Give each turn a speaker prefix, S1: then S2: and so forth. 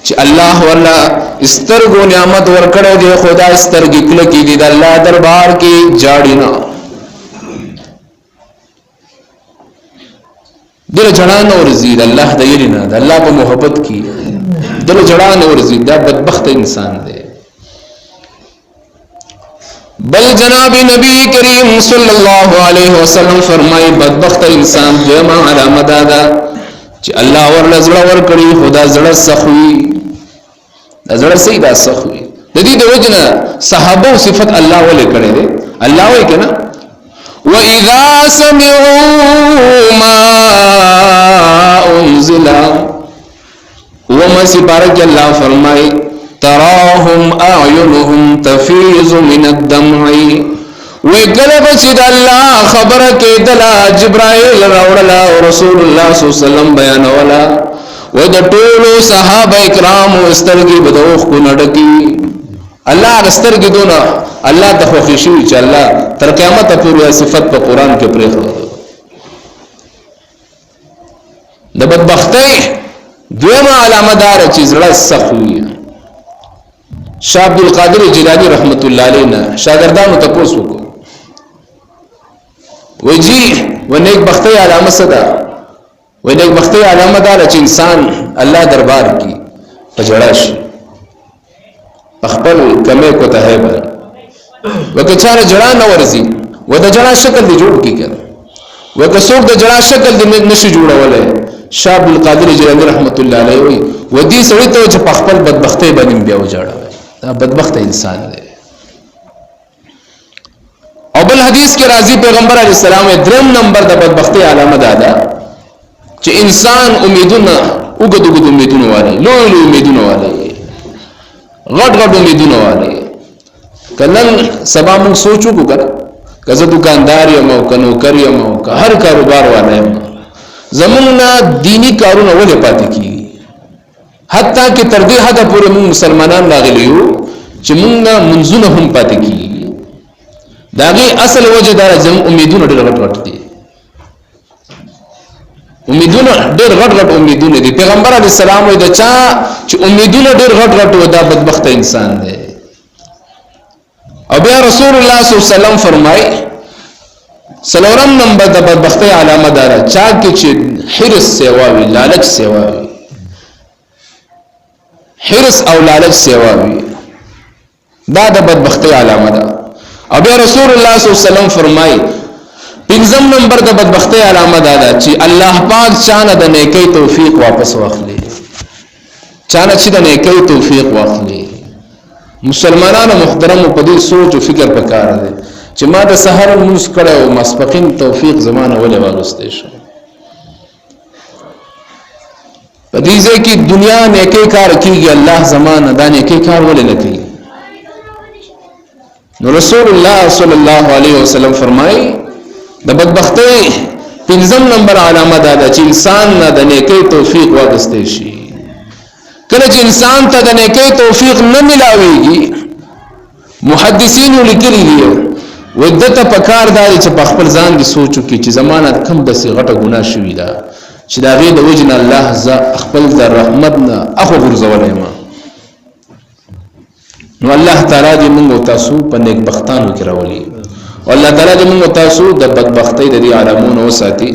S1: چې الله ولا استرګو نعمت ورکړې دی خدا استرګې کله کې دی د الله دربار کې جاړي نه دل جړان ورزي د الله د یرینا د الله په محبت کې دل جړان ورزي دا بدبخت انسان دی بل جناب نبی کریم صلی الله علیه وسلم فرمای بدبخت انسان دغه علامه ده چې الله ورله زړه ورکړي خدا زړه سخوي د زړه سي دا سخوي د دې د وجنه صحابه صفت الله ولې کړي دي الله وایي کنه واذا سمعوا ما انزل وما سبارك الله فرمای تراهم اعينهم تفيض من الدمع وګلب چې د الله خبره کې د جبرائیل راوړلا او رسول الله صلی الله علیه وسلم بیان ولا و د ټولو صحابه کرام استرګي بدوخ کو نډکی الله استرګي دونه الله د خوښي شي چې الله تر قیامت پورې صفت په قران کې پرې خو د بدبختۍ دویمه علامه دار چې زړه سخوي شاه عبد القادر جیلانی رحمت الله علیه شاګردانو ته پوښتنه وکړه وجي ونیک بختۍ علامه صدا ونیک بختۍ علامه دار چې انسان الله دربار کې پجړاش خپل کمه کو ته هبه وکچاره جړا نه ورزي و د جړا شکل دی جوړ کی کړه وکڅوک د جړا شکل دی نشي جوړولای شاه عبد القادر جیلانی رحمت الله علیه وی ودي سړی ته چې خپل بدبختۍ باندې بیا وجړا دا بدبخت انسان دی او بل حدیث کې راځي پیغمبر علی السلام دریم نمبر د بدبختی علامه ده چې انسان امیدونه وګدو امیدونه واره لوی امیدونه واره غټ امیدونه واره کله سبا موږ سوچو وکړه کزه دکاندار یم او کنو کریم او هر کاروبار واره یم زمونږه دینی کارونه ولې پاتې کیږي حتی کې تر دې حد پورې موږ مسلمانان راغلیو چې موږ منځونه هم پاتې کیږي داغي اصل وجه دار زم امیدونه ډېر غټ دي امیدونه ډېر غټ امیدونه دي پیغمبر علی السلام وي دا چا چې امیدونه ډېر غټ و دا بدبخت انسان دی او بیا رسول الله صلی الله علیه وسلم فرمای سلورم نمبر د بدبختی علامه دار چا کې چې حرص سیواوي لالچ سیواوي حرص او لالچ سیواوي دا د بدبختی علامه ده او بیا رسول الله صلی الله علیه وسلم فرمای پنځم نمبر د بدبختی علامه ده چې الله پاک چانه د نیکی توفیق واپس واخلي چانه چې د نیکی توفیق واخلي مسلمانانو محترم په دې سوچ او فکر وکړه دي چې ما د سحر موږ کړه او مسبقین توفیق زمانه ولې واغستې شو په دې ځکه دنیا نیکی کار کیږي الله زمانه د نیکی کار ولې نه کوي نو رسول الله صلی الله علیه وسلم فرمای د بدبختی پنځم نمبر علامه ده چې انسان نه د نیکی توفیق واغستې شي کله چې انسان ته د نیکی توفیق نه ملاويږي محدثین لیکلي دي ودته پکار دی چې په خپل ځان کې سوچو کې چې زمانہ کم د سی غټه ګناه شوې ده چې دا غي د وجنه الله ز خپل د رحمت نه اخو ګرځولای ما نو الله تعالی دې موږ تاسو په نیک بختانو کې راولي او الله تعالی دې موږ تاسو د بدبختۍ د علامونو وساتي